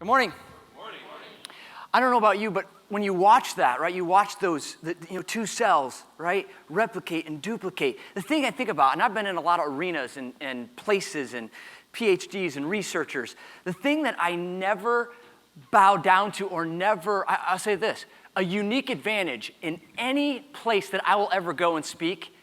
Good morning. I don't know about you, but when you watch that, right, you watch those, two cells, right, replicate and duplicate. The thing I think about, and I've been in a lot of arenas and places and PhDs and researchers, the thing that I never bow down to or never, I'll say this, a unique advantage in any place that I will ever go and speak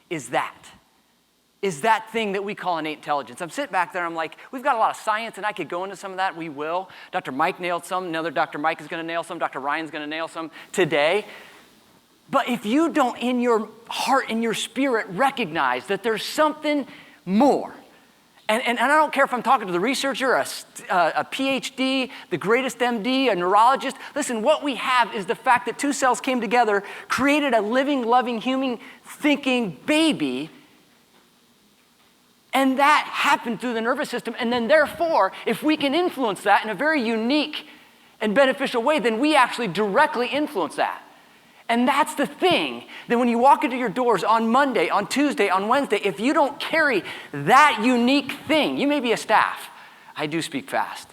is that thing that we call innate intelligence. I'm sitting back there and I'm like, we've got a lot of science and I could go into some of that, we will. Dr. Mike nailed some, another Dr. Mike is gonna nail some, Dr. Ryan's gonna nail some today. But if you don't in your heart, in your spirit, recognize that there's something more, and I don't care if I'm talking to the researcher, a PhD, the greatest MD, a neurologist. Listen, what we have is the fact that two cells came together, created a living, loving, human, thinking baby, and that happened through the nervous system. And then therefore, if we can influence that in a very unique and beneficial way, then we actually directly influence that. And that's the thing, that when you walk into your doors on Monday, on Tuesday, on Wednesday, if you don't carry that unique thing, you may be a staff. I do speak fast.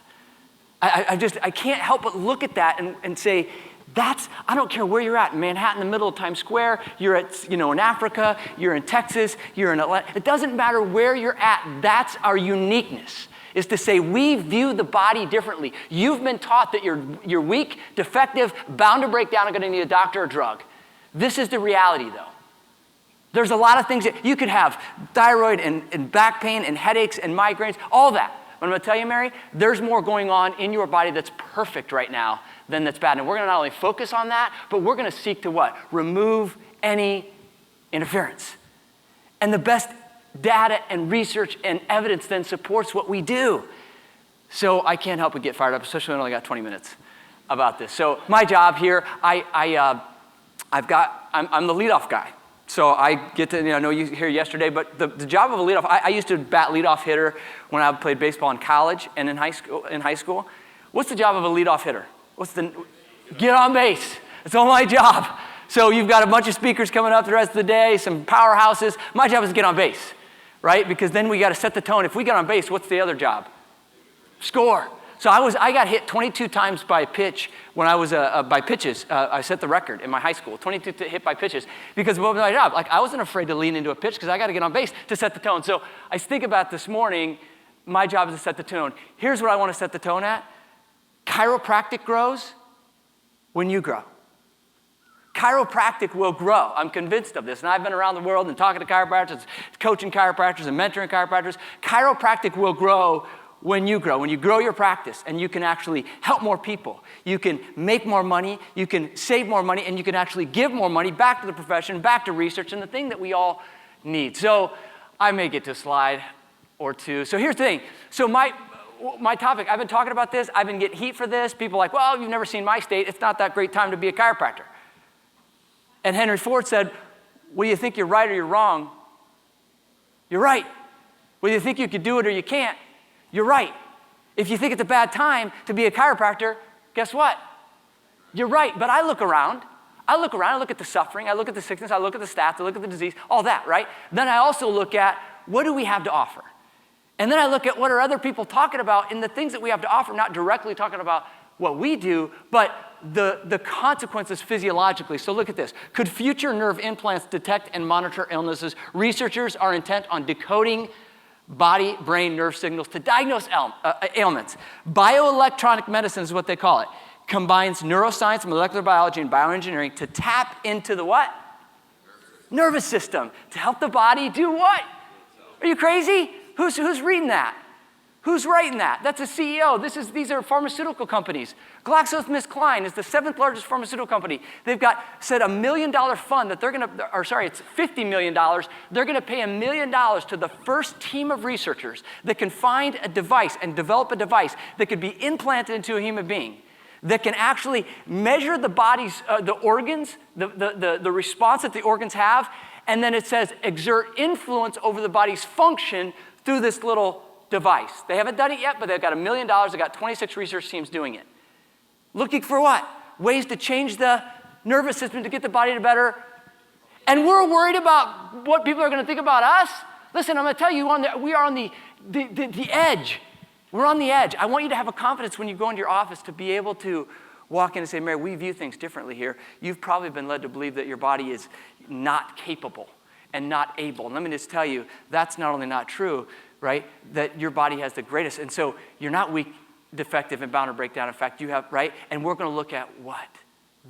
I can't help but look at that and say, I don't care where you're at, in Manhattan, in the middle of Times Square, you're at, in Africa, you're in Texas, you're in Atlanta. It doesn't matter where you're at, that's our uniqueness, is to say we view the body differently. You've been taught that you're weak, defective, bound to break down, and gonna need a doctor or drug. This is the reality though. There's a lot of things that you could have, thyroid and back pain and headaches and migraines, all that. But I'm gonna tell you, Mary, there's more going on in your body that's perfect right now than that's bad. And we're gonna not only focus on that, but we're gonna seek to what? Remove any interference. And the best data and research and evidence then supports what we do. So I can't help but get fired up, especially when I only got 20 minutes about this. So my job here, I'm the leadoff guy. So I get to, I know you here yesterday, but the job of a leadoff, I used to bat leadoff hitter when I played baseball in college and in high school. What's the job of a leadoff hitter? Get on base. That's all my job. So you've got a bunch of speakers coming up the rest of the day, some powerhouses. My job is to get on base, right? Because then we got to set the tone. If we get on base, what's the other job? Score. So I got hit 22 times by pitch when I was by pitches. I set the record in my high school, 22 hit by pitches, because of what was my job. Like I wasn't afraid to lean into a pitch because I got to get on base to set the tone. So I think about this morning, my job is to set the tone. Here's what I want to set the tone at. Chiropractic grows when you grow. Chiropractic will grow. I'm convinced of this. And I've been around the world and talking to chiropractors, coaching chiropractors and mentoring chiropractors. Chiropractic will grow when you grow. When you grow your practice and you can actually help more people. You can make more money, you can save more money, and you can actually give more money back to the profession, back to research, and the thing that we all need. So I may get to a slide or two. So here's the thing. So my topic, I've been talking about this. I've been getting heat for this. People are like, well, you've never seen my state. It's not that great time to be a chiropractor. And Henry Ford said, whether you think you're right or you're wrong, you're right. Whether you think you could do it or you can't, you're right. If you think it's a bad time to be a chiropractor, guess what? You're right. But I look around, I look at the suffering, I look at the sickness, I look at the stats, I look at the disease, all that, right? Then I also look at what do we have to offer? And then I look at what are other people talking about in the things that we have to offer, not directly talking about what we do, but the consequences physiologically. So look at this. Could future nerve implants detect and monitor illnesses? Researchers are intent on decoding body, brain, nerve signals to diagnose ailments. Bioelectronic medicine is what they call it. Combines neuroscience, molecular biology, and bioengineering to tap into the what? Nervous system. To help the body do what? Are you crazy? Who's reading that? Who's writing that? That's a CEO. These are pharmaceutical companies. GlaxoSmithKline is the 7th largest pharmaceutical company. They've said $1 million fund that it's $50 million. They're gonna pay $1 million to the first team of researchers that can find a device and develop a device that could be implanted into a human being that can actually measure the body's, the organs, the response that the organs have, and then it says exert influence over the body's function through this little device. They haven't done it yet, but they've got $1 million. They've got 26 research teams doing it. Looking for what? Ways to change the nervous system to get the body to better. And we're worried about what people are going to think about us. Listen, I'm going to tell you, we are on the edge. We're on the edge. I want you to have a confidence when you go into your office to be able to walk in and say, Mary, we view things differently here. You've probably been led to believe that your body is not capable and not able. And let me just tell you, that's not only not true, right, that your body has the greatest. And so you're not weak, defective, and bound to break down. In fact, you have, right? And we're going to look at what?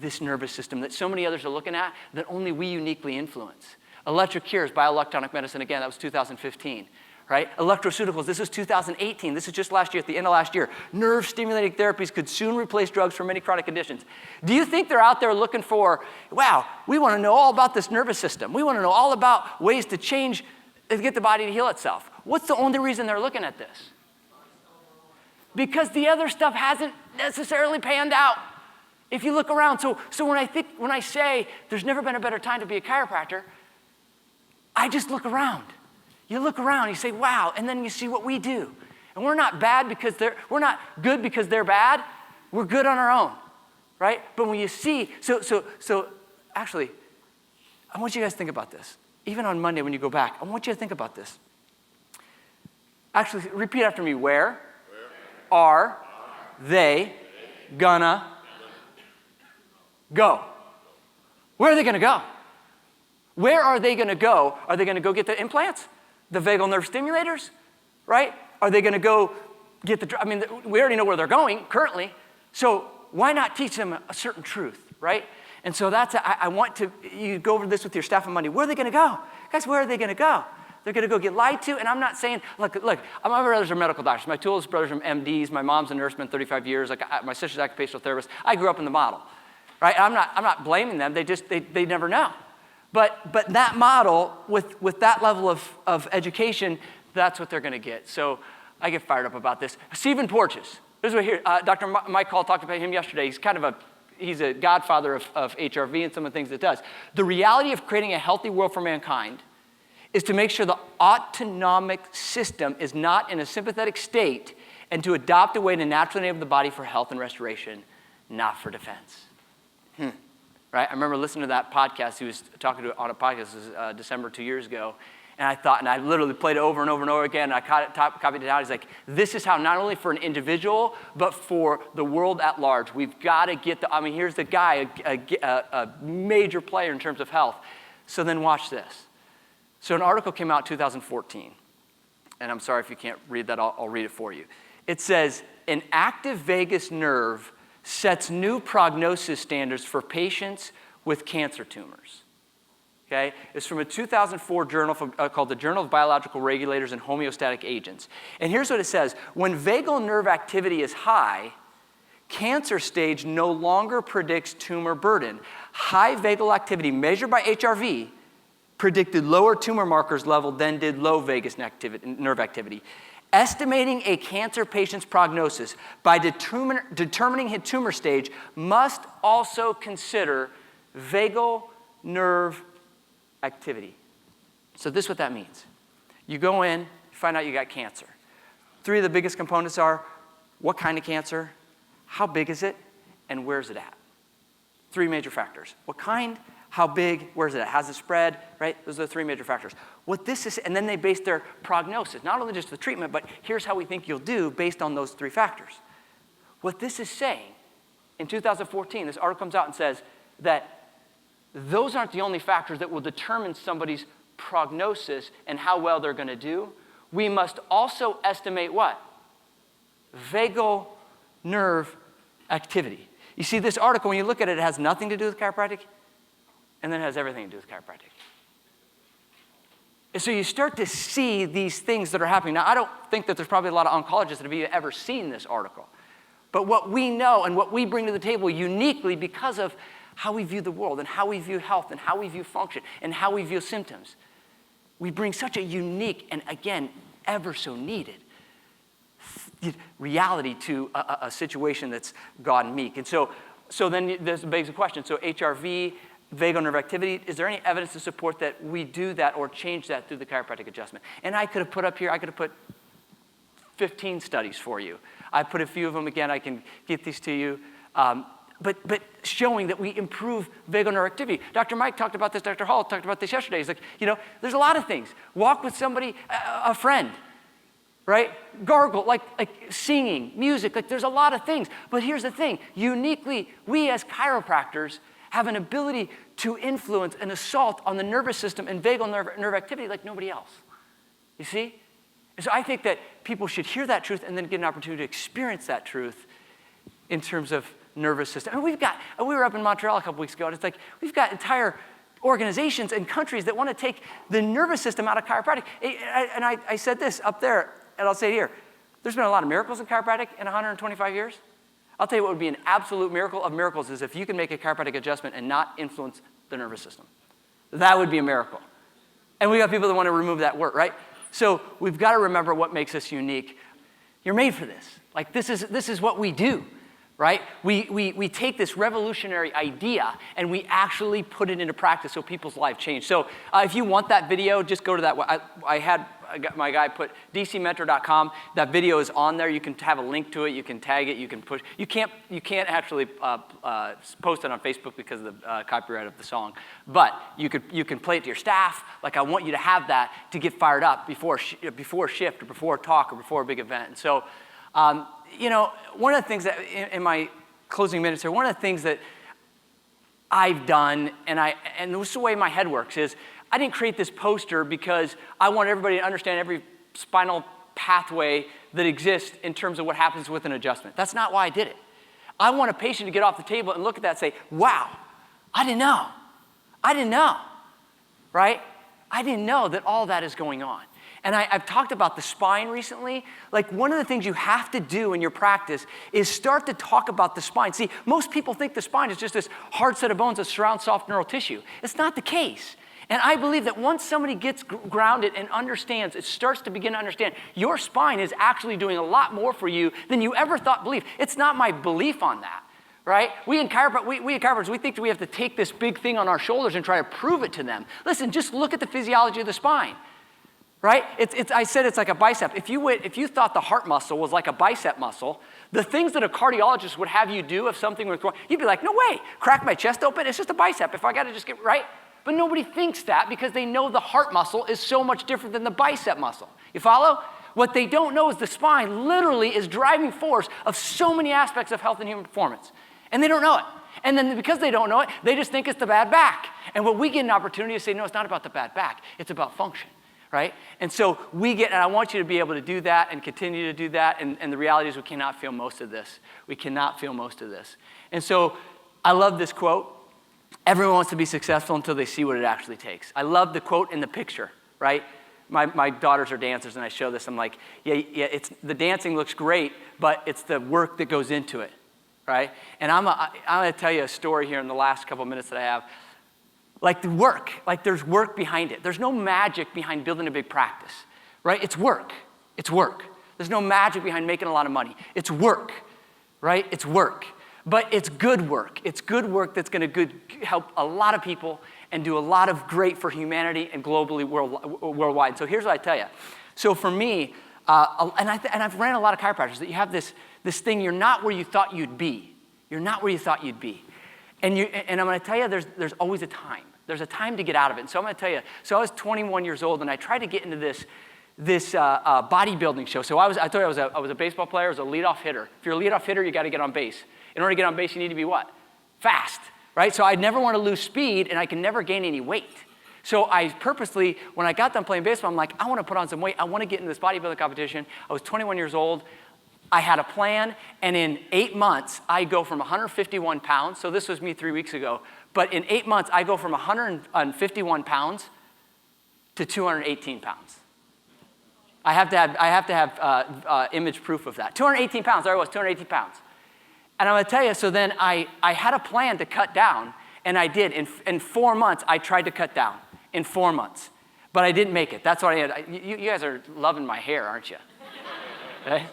This nervous system that so many others are looking at that only we uniquely influence. Electric cures, bioelectronic medicine, again, that was 2015, right? Electroceuticals, this is 2018. This is just last year, at the end of last year. Nerve-stimulating therapies could soon replace drugs for many chronic conditions. Do you think they're out there looking for, wow, we want to know all about this nervous system. We want to know all about ways to change, to get the body to heal itself. What's the only reason they're looking at this? Because the other stuff hasn't necessarily panned out. If you look around, so when I say there's never been a better time to be a chiropractor, I just look around. You look around, you say, wow, and then you see what we do. And we're not bad because we're not good because they're bad. We're good on our own, right? But when you see, so actually, I want you guys to think about this. Even on Monday when you go back, I want you to think about this. Actually, repeat after me. Where are they gonna go? Where are they gonna go? Where are they gonna go? Are they gonna go get the implants? The vagal nerve stimulators, right? Are they gonna go get we already know where they're going currently, so why not teach them a certain truth, right? And so I want you go over this with your staff on Monday. Where are they gonna go? Guys, where are they gonna go? They're gonna go get lied to, and I'm not saying, look, my brothers are medical doctors. My two oldest brothers are MDs. My mom's a nurse, been 35 years. My sister's an occupational therapist. I grew up in the model, right? I'm not blaming them. They never know. But that model, with that level of education, that's what they're going to get. So I get fired up about this. Stephen Porges. This is what here. Dr. Mike Hall talked about him yesterday. He's a godfather of HRV and some of the things it does. The reality of creating a healthy world for mankind is to make sure the autonomic system is not in a sympathetic state and to adopt a way to naturally enable the body for health and restoration, not for defense. Right? I remember listening to that podcast. He was talking to on a podcast. This was December 2 years ago. And I thought, and I literally played it over and over and over again. And I copied it out. He's like, this is how not only for an individual, but for the world at large. We've got to get here's the guy, a major player in terms of health. So then watch this. So an article came out in 2014. And I'm sorry if you can't read that. I'll read it for you. It says, an active vagus nerve sets new prognosis standards for patients with cancer tumors. Okay? It's from a 2004 journal called the Journal of Biological Regulators and Homeostatic Agents. And here's what it says. When vagal nerve activity is high, cancer stage no longer predicts tumor burden. High vagal activity measured by HRV predicted lower tumor markers level than did low vagus nerve activity. Estimating a cancer patient's prognosis by determining his tumor stage must also consider vagal nerve activity. So this is what that means. You go in, you find out you got cancer. Three of the biggest components are what kind of cancer, how big is it, and where's it at? Three major factors. What kind, how big, where's it at? How's it spread, right? Those are the three major factors. What this is, and then they base their prognosis, not only just the treatment, but here's how we think you'll do based on those three factors. What this is saying, in 2014, this article comes out and says that those aren't the only factors that will determine somebody's prognosis and how well they're going to do. We must also estimate what? Vagal nerve activity. You see, this article, when you look at it, it has nothing to do with chiropractic, and then it has everything to do with chiropractic. And so you start to see these things that are happening. Now, I don't think that there's probably a lot of oncologists that have ever seen this article. But what we know and what we bring to the table uniquely because of how we view the world and how we view health and how we view function and how we view symptoms, we bring such a unique and, again, ever so needed reality to a situation that's God and meek. And so then this begs the question. So HRV, vagal nerve activity, is there any evidence to support that we do that or change that through the chiropractic adjustment? And I could have put up here, I could have put 15 studies for you. I put a few of them, again, I can get these to you. But showing that we improve vagal nerve activity. Dr. Mike talked about this, Dr. Hall talked about this yesterday. He's like, there's a lot of things. Walk with somebody, a friend, right? Gargle, like singing, music, like there's a lot of things. But here's the thing, uniquely, we as chiropractors have an ability to influence an assault on the nervous system and vagal nerve activity like nobody else. You see? And so I think that people should hear that truth and then get an opportunity to experience that truth in terms of nervous system. And we were up in Montreal a couple weeks ago, and it's like we've got entire organizations and countries that want to take the nervous system out of chiropractic. And I said this up there, and I'll say it here. There's been a lot of miracles in chiropractic in 125 years. I'll tell you what would be an absolute miracle of miracles is if you can make a chiropractic adjustment and not influence the nervous system. That would be a miracle. And we got people that want to remove that word, right? So we've got to remember what makes us unique. You're made for this. Like this is what we do, right? We take this revolutionary idea and we actually put it into practice so people's lives change. So if you want that video, just go to that. I got my guy put dcmentor.com. That video is on there. You can have a link to it. You can tag it. You can push. You can't actually post it on Facebook because of the copyright of the song. But you can play it to your staff. Like I want you to have that to get fired up before shift or before a talk or before a big event. And so, one of the things that in my closing minutes here, one of the things that I've done, and this is the way my head works is. I didn't create this poster because I want everybody to understand every spinal pathway that exists in terms of what happens with an adjustment. That's not why I did it. I want a patient to get off the table and look at that and say, wow, I didn't know, right? I didn't know that all that is going on. And I've talked about the spine recently. Like one of the things you have to do in your practice is start to talk about the spine. See, most people think the spine is just this hard set of bones that surround soft neural tissue. It's not the case. And I believe that once somebody gets grounded and understands, it starts to begin to understand, your spine is actually doing a lot more for you than you ever believed. It's not my belief on that, right? We in chiropractors, we think that we have to take this big thing on our shoulders and try to prove it to them. Listen, just look at the physiology of the spine, right? I said it's like a bicep. If you thought the heart muscle was like a bicep muscle, the things that a cardiologist would have you do if something was wrong, you'd be like, no way, crack my chest open, it's just a bicep. If I got to just get, right? But nobody thinks that because they know the heart muscle is so much different than the bicep muscle. You follow? What they don't know is the spine literally is driving force of so many aspects of health and human performance. And they don't know it. And then because they don't know it, they just think it's the bad back. And what we get an opportunity to say, no, it's not about the bad back. It's about function, right? And so and I want you to be able to do that and continue to do that. And the reality is we cannot feel most of this. We cannot feel most of this. And so I love this quote. Everyone wants to be successful until they see what it actually takes. I love the quote in the picture, right? My daughters are dancers, and I show this. I'm like, yeah, the dancing looks great, but it's the work that goes into it, right? And I'm going to tell you a story here in the last couple of minutes that I have. Like the work, like there's work behind it. There's no magic behind building a big practice, right? It's work. It's work. There's no magic behind making a lot of money. It's work, right? It's work. But it's good work. It's good work that's going to help a lot of people and do a lot of great for humanity and globally, worldwide. So here's what I tell you. So for me, and I've ran a lot of chiropractors, that you have this thing, you're not where you thought you'd be. You're not where you thought you'd be. And I'm going to tell you, there's always a time. There's a time to get out of it. And so I'm going to tell you, so I was 21 years old, and I tried to get into this bodybuilding show. So I told you I was a baseball player, I was a leadoff hitter. If you're a leadoff hitter, you got to get on base. In order to get on base, you need to be what? Fast, right? So I never want to lose speed, and I can never gain any weight. So I purposely, when I got done playing baseball, I'm like, I want to put on some weight. I want to get into this bodybuilding competition. I was 21 years old. I had a plan, and in 8 months, I go from 151 pounds. So this was me 3 weeks ago. But in 8 months, I go from 151 pounds to 218 pounds. I have to have image proof of that. 218 pounds. There I was, 218 pounds. And I'm going to tell you, so then I had a plan to cut down, and I did. In 4 months, I tried to cut down. In 4 months. But I didn't make it. That's what I had. You guys are loving my hair, aren't you? Okay?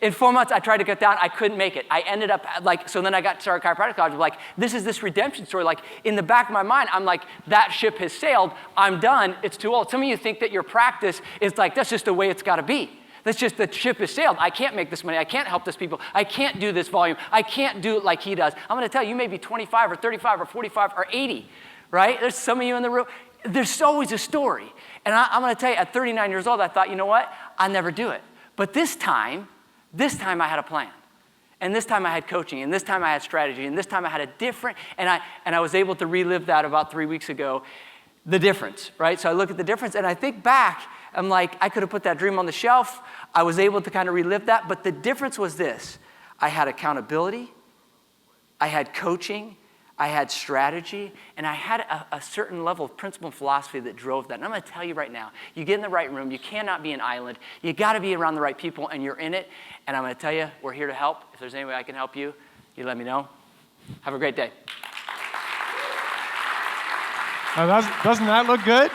In 4 months, I tried to cut down. I couldn't make it. I ended up so then I got started chiropractic college. Like, this is this redemption story. Like, in the back of my mind, I'm like, that ship has sailed. I'm done. It's too old. Some of you think that your practice is like, that's just the way it's got to be. That's just the ship has sailed. I can't make this money. I can't help this people. I can't do this volume. I can't do it like he does. I'm going to tell you, you may be 25 or 35 or 45 or 80, right? There's some of you in the room. There's always a story. And I'm going to tell you, at 39 years old, I thought, you know what? I'll never do it. But this time I had a plan. And this time I had coaching, and this time I had strategy, and this time I had a different, and I was able to relive that about 3 weeks ago, the difference, right? So I look at the difference, and I think back, I'm like, I could have put that dream on the shelf. I was able to kind of relive that, but the difference was this. I had accountability, I had coaching, I had strategy, and I had a certain level of principle and philosophy that drove that. And I'm going to tell you right now, you get in the right room, you cannot be an island. You got to be around the right people, and you're in it. And I'm going to tell you, we're here to help. If there's any way I can help you, you let me know. Have a great day. Doesn't that look good?